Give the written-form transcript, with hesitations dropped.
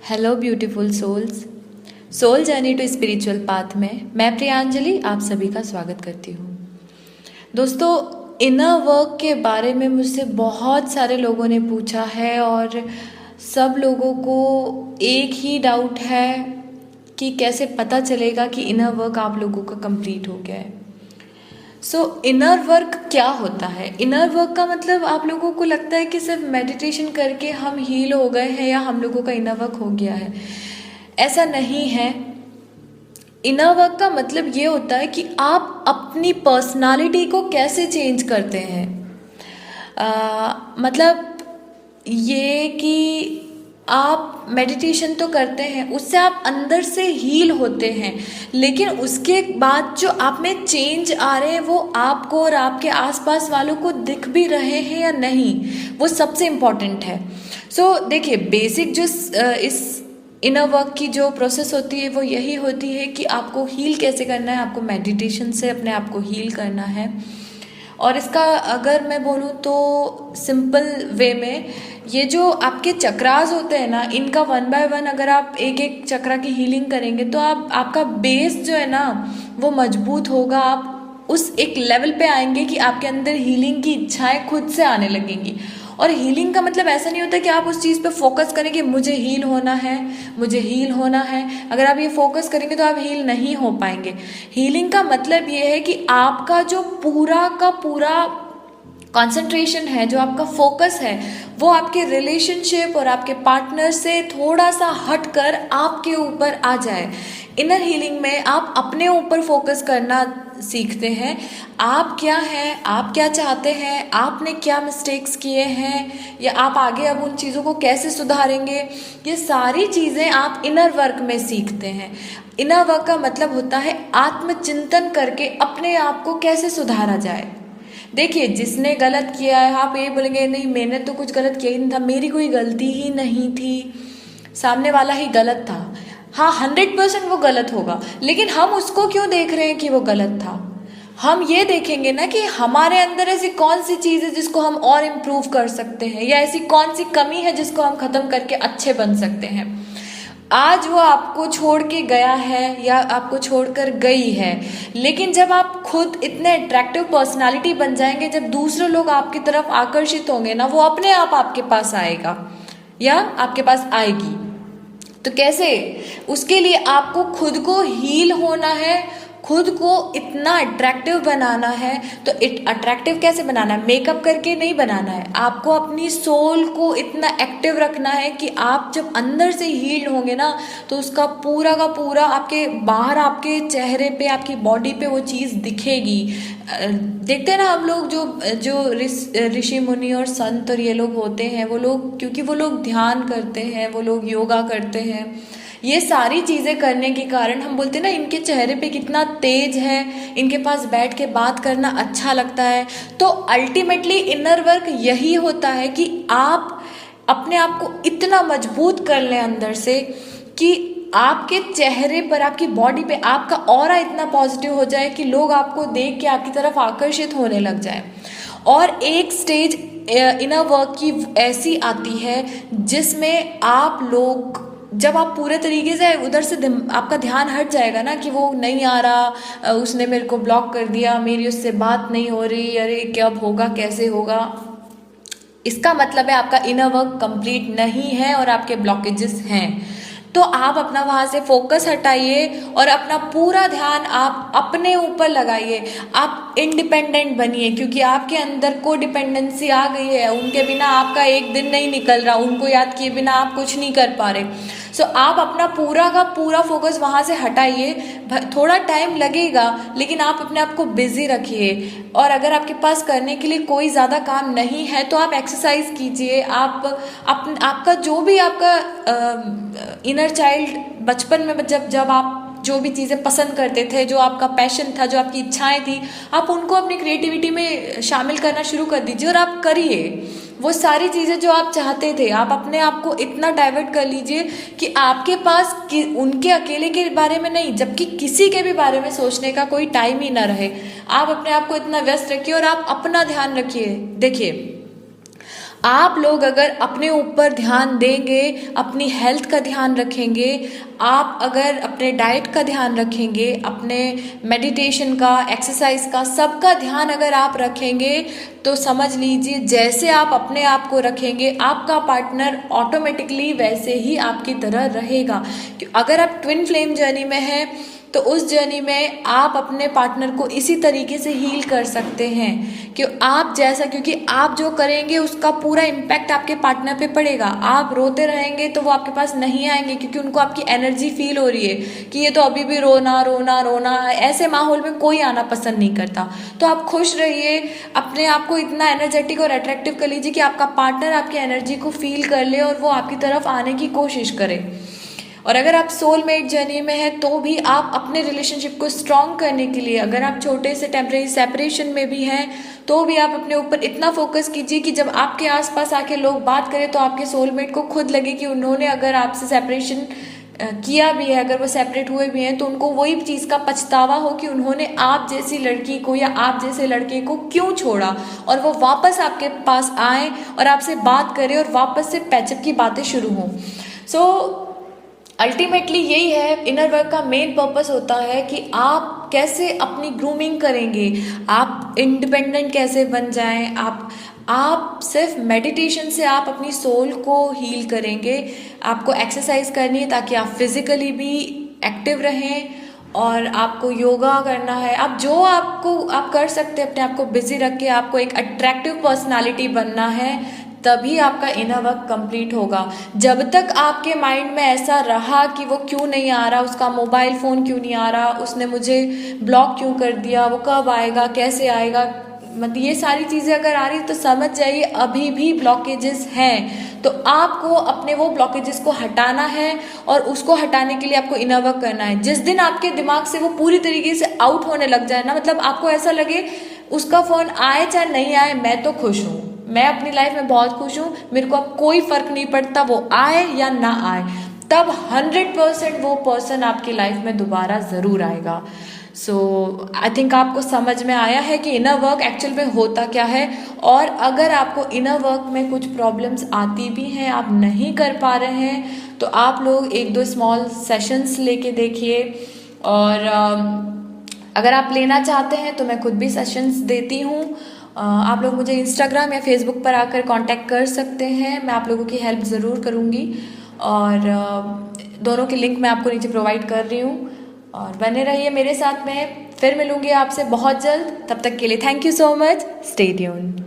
Hello beautiful souls. Soul journey to spiritual path में मैं प्रियांजलि आप सभी का स्वागत करती हूँ। दोस्तों, इनर वर्क के बारे में मुझसे बहुत सारे लोगों ने पूछा है और सब लोगों को एक ही डाउट है कि कैसे पता चलेगा कि इनर वर्क आप लोगों का कंप्लीट हो गया है। इनर वर्क क्या होता है? इनर वर्क का मतलब आप लोगों को लगता है कि सिर्फ मेडिटेशन करके हम हील हो गए हैं या हम लोगों का इनर वर्क हो गया है। ऐसा नहीं है। इनर वर्क का मतलब ये होता है कि आप अपनी पर्सनालिटी को कैसे चेंज करते हैं। मतलब ये कि आप मेडिटेशन तो करते हैं, उससे आप अंदर से हील होते हैं, लेकिन उसके बाद जो आप में चेंज आ रहे हैं वो आपको और आपके आसपास वालों को दिख भी रहे हैं या नहीं, वो सबसे इम्पॉर्टेंट है। देखिए, बेसिक जो इस इनर वर्क की जो प्रोसेस होती है वो यही होती है कि आपको हील कैसे करना है। आपको मेडिटेशन से अपने आप को हील करना है। और इसका अगर मैं बोलूँ तो सिंपल वे में, ये जो आपके चक्रास होते हैं ना, इनका 1 बाय 1 अगर आप एक एक चक्रा की हीलिंग करेंगे तो आपका बेस जो है ना वो मजबूत होगा। आप उस एक लेवल पे आएंगे कि आपके अंदर हीलिंग की इच्छाएं खुद से आने लगेंगी। और हीलिंग का मतलब ऐसा नहीं होता कि आप उस चीज़ पे फोकस करें कि मुझे हील होना है, मुझे हील होना है। अगर आप ये फोकस करेंगे तो आप हील नहीं हो पाएंगे। हीलिंग का मतलब ये है कि आपका जो पूरा का पूरा कंसंट्रेशन है, जो आपका फोकस है, वो आपके रिलेशनशिप और आपके पार्टनर से थोड़ा सा हटकर आपके ऊपर आ जाए। इनर हीलिंग में आप अपने ऊपर फोकस करना सीखते हैं। आप क्या हैं, आप क्या चाहते हैं, आपने क्या मिस्टेक्स किए हैं, या आप आगे अब उन चीज़ों को कैसे सुधारेंगे, ये सारी चीज़ें आप इनर वर्क में सीखते हैं। इनर वर्क का मतलब होता है आत्मचिंतन करके अपने आप को कैसे सुधारा जाए। देखिए, जिसने गलत किया है, आप ये बोलेंगे नहीं मैंने तो कुछ गलत किया ही नहीं था, मेरी कोई गलती ही नहीं थी, सामने वाला ही गलत था। हाँ, 100% वो गलत होगा, लेकिन हम उसको क्यों देख रहे हैं कि वो गलत था? हम ये देखेंगे ना कि हमारे अंदर ऐसी कौन सी चीज़ है जिसको हम और इम्प्रूव कर सकते हैं, या ऐसी कौन सी कमी है जिसको हम ख़त्म करके अच्छे बन सकते हैं। आज वो आपको छोड़ के गया है या आपको छोड़कर गई है, लेकिन जब आप खुद इतने अट्रैक्टिव पर्सनालिटी बन जाएंगे, जब दूसरे लोग आपकी तरफ आकर्षित होंगे ना, वो अपने आप आपके पास आएगा या आपके पास आएगी। तो कैसे? उसके लिए आपको खुद को हील होना है, खुद को इतना अट्रैक्टिव बनाना है। तो अट्रैक्टिव कैसे बनाना है? मेकअप करके नहीं बनाना है। आपको अपनी सोल को इतना एक्टिव रखना है कि आप जब अंदर से हील होंगे ना, तो उसका पूरा का पूरा आपके बाहर, आपके चेहरे पे, आपकी बॉडी पे वो चीज़ दिखेगी। देखते हैं ना हम लोग, जो ऋषि मुनि और संत और ये लोग होते हैं, वो लोग, क्योंकि वो लोग ध्यान करते हैं, वो लोग योगा करते हैं, ये सारी चीज़ें करने के कारण हम बोलते हैं ना इनके चेहरे पे कितना तेज है, इनके पास बैठ के बात करना अच्छा लगता है। तो अल्टीमेटली इनर वर्क यही होता है कि आप अपने आप को इतना मजबूत कर लें अंदर से कि आपके चेहरे पर, आपकी बॉडी पे आपका ऑरा इतना पॉजिटिव हो जाए कि लोग आपको देख के आपकी तरफ आकर्षित होने लग जाए। और एक स्टेज इनर वर्क की ऐसी आती है जिसमें आप लोग, जब आप पूरे तरीके से उधर से आपका ध्यान हट जाएगा ना कि वो नहीं आ रहा, उसने मेरे को ब्लॉक कर दिया, मेरी उससे बात नहीं हो रही, अरे कब होगा, कैसे होगा, इसका मतलब है आपका इनर वर्क कंप्लीट नहीं है और आपके ब्लॉकेजेस हैं। तो आप अपना वहाँ से फोकस हटाइए और अपना पूरा ध्यान आप अपने ऊपर लगाइए। आप इंडिपेंडेंट बनिए, क्योंकि आपके अंदर को डिपेंडेंसी आ गई है। उनके बिना आपका एक दिन नहीं निकल रहा, उनको याद किए बिना आप कुछ नहीं कर पा रहे। आप अपना पूरा का पूरा फोकस वहाँ से हटाइए। थोड़ा टाइम लगेगा, लेकिन आप अपने आप को बिजी रखिए। और अगर आपके पास करने के लिए कोई ज़्यादा काम नहीं है तो आप एक्सरसाइज कीजिए। आपका जो भी आपका इनर चाइल्ड बचपन में, जब आप जो भी चीज़ें पसंद करते थे, जो आपका पैशन था, जो आपकी इच्छाएं थी, आप उनको अपनी क्रिएटिविटी में शामिल करना शुरू कर दीजिए और आप करिए वो सारी चीज़ें जो आप चाहते थे। आप अपने आप को इतना डाइवर्ट कर लीजिए कि आपके पास उनके अकेले के बारे में नहीं, जबकि किसी के भी बारे में सोचने का कोई टाइम ही ना रहे। आप अपने आप को इतना व्यस्त रखिए और आप अपना ध्यान रखिए। देखिए, आप लोग अगर अपने ऊपर ध्यान देंगे, अपनी हेल्थ का ध्यान रखेंगे, आप अगर अपने डाइट का ध्यान रखेंगे, अपने मेडिटेशन का, एक्सरसाइज का, सबका ध्यान अगर आप रखेंगे, तो समझ लीजिए जैसे आप अपने आप को रखेंगे, आपका पार्टनर ऑटोमेटिकली वैसे ही आपकी तरह रहेगा। अगर आप ट्विन फ्लेम जर्नी में हैं तो उस जर्नी में आप अपने पार्टनर को इसी तरीके से हील कर सकते हैं कि आप जैसा, क्योंकि आप जो करेंगे उसका पूरा इम्पैक्ट आपके पार्टनर पे पड़ेगा। आप रोते रहेंगे तो वो आपके पास नहीं आएंगे, क्योंकि उनको आपकी एनर्जी फील हो रही है कि ये तो अभी भी रोना रोना रोना। ऐसे माहौल में कोई आना पसंद नहीं करता। तो आप खुश रहिए, अपने आप को इतना एनर्जेटिक और अट्रैक्टिव कर लीजिए कि आपका पार्टनर आपकी एनर्जी को फील कर ले और वो आपकी तरफ आने की कोशिश करे। और अगर आप सोलमेट जर्नी में हैं तो भी आप अपने रिलेशनशिप को स्ट्रॉन्ग करने के लिए, अगर आप छोटे से टेम्परेरी सेपरेशन में भी हैं तो भी आप अपने ऊपर इतना फोकस कीजिए कि जब आपके आसपास आके लोग बात करें तो आपके सोलमेट को खुद लगे कि उन्होंने अगर आपसे सेपरेशन किया भी है, अगर वो सेपरेट हुए भी हैं तो उनको वही चीज़ का पछतावा हो कि उन्होंने आप जैसी लड़की को या आप जैसे लड़के को क्यों छोड़ा, और वो वापस आपके पास आए और आपसे बात करें और वापस से पैचअप की बातें शुरू हों। सो अल्टीमेटली यही है, इनर वर्क का मेन पर्पस होता है कि आप कैसे अपनी ग्रूमिंग करेंगे, आप इंडिपेंडेंट कैसे बन जाएं। आप सिर्फ मेडिटेशन से आप अपनी सोल को हील करेंगे। आपको एक्सरसाइज करनी है ताकि आप फिजिकली भी एक्टिव रहें, और आपको योगा करना है। आप जो आप कर सकते हैं, अपने आप को बिजी रख के आपको एक अट्रैक्टिव पर्सनालिटी बनना है, तभी आपका इनर वर्क कंप्लीट होगा। जब तक आपके माइंड में ऐसा रहा कि वो क्यों नहीं आ रहा, उसका मोबाइल फ़ोन क्यों नहीं आ रहा, उसने मुझे ब्लॉक क्यों कर दिया, वो कब आएगा, कैसे आएगा, मतलब ये सारी चीज़ें अगर आ रही तो समझ जाइए अभी भी ब्लॉकेजेस हैं। तो आपको अपने वो ब्लॉकेजेस को हटाना है, और उसको हटाने के लिए आपको इनर वर्क करना है। जिस दिन आपके दिमाग से वो पूरी तरीके से आउट होने लग जाए ना, मतलब आपको ऐसा लगे उसका फ़ोन आए चाहे नहीं आए, मैं तो खुश हूँ, मैं अपनी लाइफ में बहुत खुश हूँ, मेरे को अब कोई फ़र्क नहीं पड़ता वो आए या ना आए, तब 100% वो पर्सन आपकी लाइफ में दोबारा ज़रूर आएगा। सो आई थिंक आपको समझ में आया है कि इनर वर्क एक्चुअल में होता क्या है। और अगर आपको इनर वर्क में कुछ प्रॉब्लम्स आती भी हैं, आप नहीं कर पा रहे हैं, तो आप लोग 1-2 स्मॉल सेशंस लेके देखिए। और अगर आप लेना चाहते हैं तो मैं खुद भी सेशंस देती हूँ। आप लोग मुझे इंस्टाग्राम या फेसबुक पर आकर कांटेक्ट कर सकते हैं, मैं आप लोगों की हेल्प ज़रूर करूँगी। और दोनों के लिंक मैं आपको नीचे प्रोवाइड कर रही हूँ, और बने रहिए मेरे साथ में। फिर मिलूँगी आपसे बहुत जल्द, तब तक के लिए thank you so much, stay tuned.